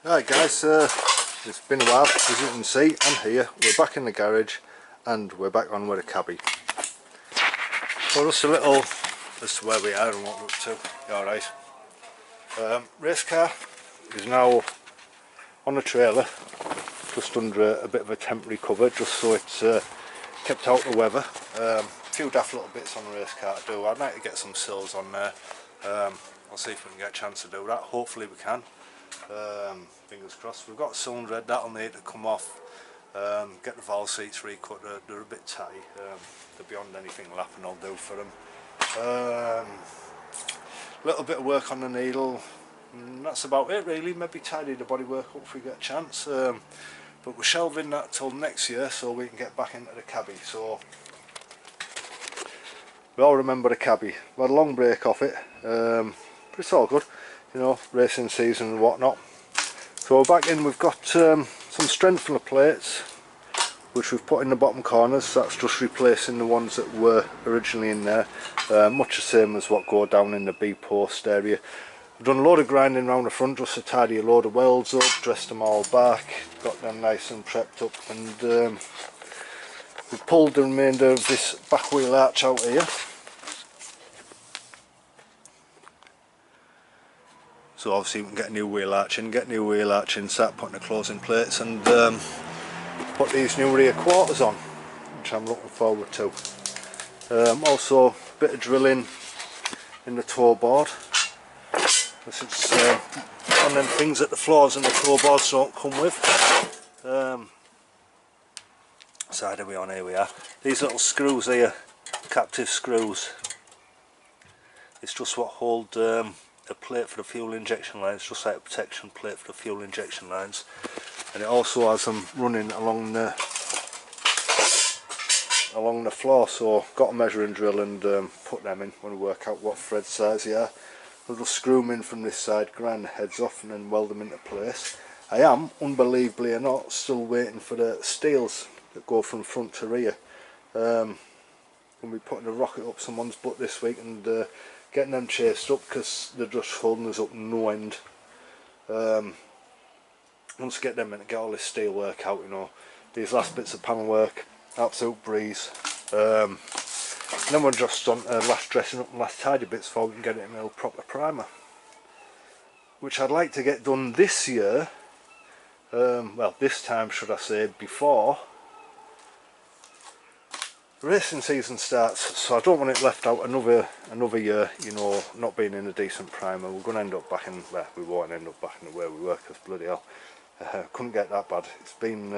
Right guys, it's been a while. As you can see, I'm here, we're back in the garage and we're back on with a cabbie. So just a little as to where we are and what we're up to. Alright. Race car is now on a trailer, just under a bit of a temporary cover, just so it's kept out of the weather. A few daft little bits on the race car to do. I'd like to get some sills on there. I'll see if we can get a chance to do that. Hopefully we can. Fingers crossed. We've got cylinder head, that'll need to come off. Get the valve seats recut, they're a bit tight. They're beyond anything lapping I'll do for them. Little bit of work on the needle, and that's about it really. Maybe tidy the bodywork up if we get a chance. But we're shelving that till next year so we can get back into the cabbie. So we all remember the cabbie. We had a long break off it, but it's all good, you know, racing season and whatnot. So we're back in. We've got some strength from the plates which we've put in the bottom corners, so that's just replacing the ones that were originally in there, much the same as what go down in the B post area. We've done a load of grinding around the front just to tidy a load of welds up, dressed them all back, got them nice and prepped up, and we've pulled the remainder of this back wheel arch out here. So obviously we can get a new wheel arch in, start putting the closing plates, and put these new rear quarters on, which I'm looking forward to. Also a bit of drilling in the toe board. This is one of them things that the floors and the toe boards don't come with. Side we on, here we are. These little screws here, captive screws. It's just what hold the plate for the fuel injection lines, just like a protection plate for the fuel injection lines. And it also has them running along the floor, so got a measuring drill and put them in when we work out what thread size they are. We'll just screw them in from this side, grind the heads off and then weld them into place. I am, unbelievably or not, still waiting for the steels that go from front to rear. We'll be putting a rocket up someone's butt this week and getting them chased up, because they're just holding us up no end. Once we get them in, get all this steel work out, you know, these last bits of panel work, absolute breeze. And then we're just on last dressing up and last tidy bits before we can get it in a proper primer, which I'd like to get done this year. Well, this time should I say, before racing season starts, so I don't want it left out another year, you know, not being in a decent primer. We're going to end up back in, well, we won't end up back in the way we were, because bloody hell, couldn't get that bad. It's been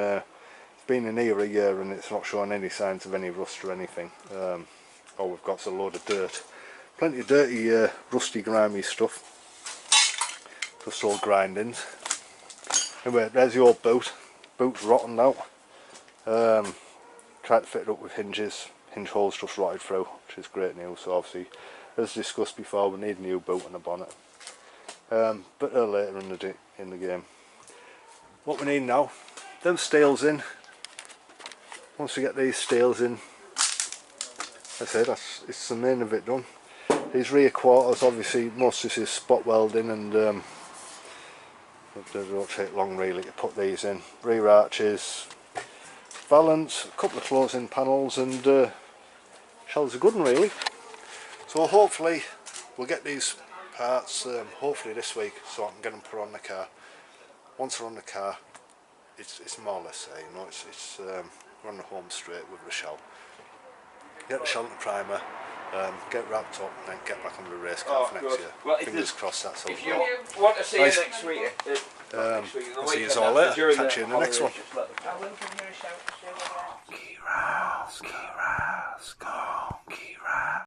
in here a year and it's not showing any signs of any rust or anything. All we've got's a load of dirt, plenty of dirty rusty grimy stuff, just all grindings. Anyway, there's the old boot's rotten out. Tried to fit it up with hinges, hinge holes just rotted through, which is great news. So obviously, as discussed before, we need a new boot and a bonnet, but later in the game. What we need now, them steels in. Once we get these steels in, I say it's the main of it done. These rear quarters, obviously most of this is spot welding, and it don't take long really to put these in. Rear arches, valance, a couple of closing panels, and shells are good one really. So hopefully we'll get these parts hopefully this week, so I can get them put on the car. Once they're on the car, it's more or less you know, it's we're on the home straight with the shell. Get the shell and the primer, get wrapped up, and then get back on the race car for next year. Well, fingers crossed that's all. If you want to see it next week, I'll see you all later. Catch you in the next one.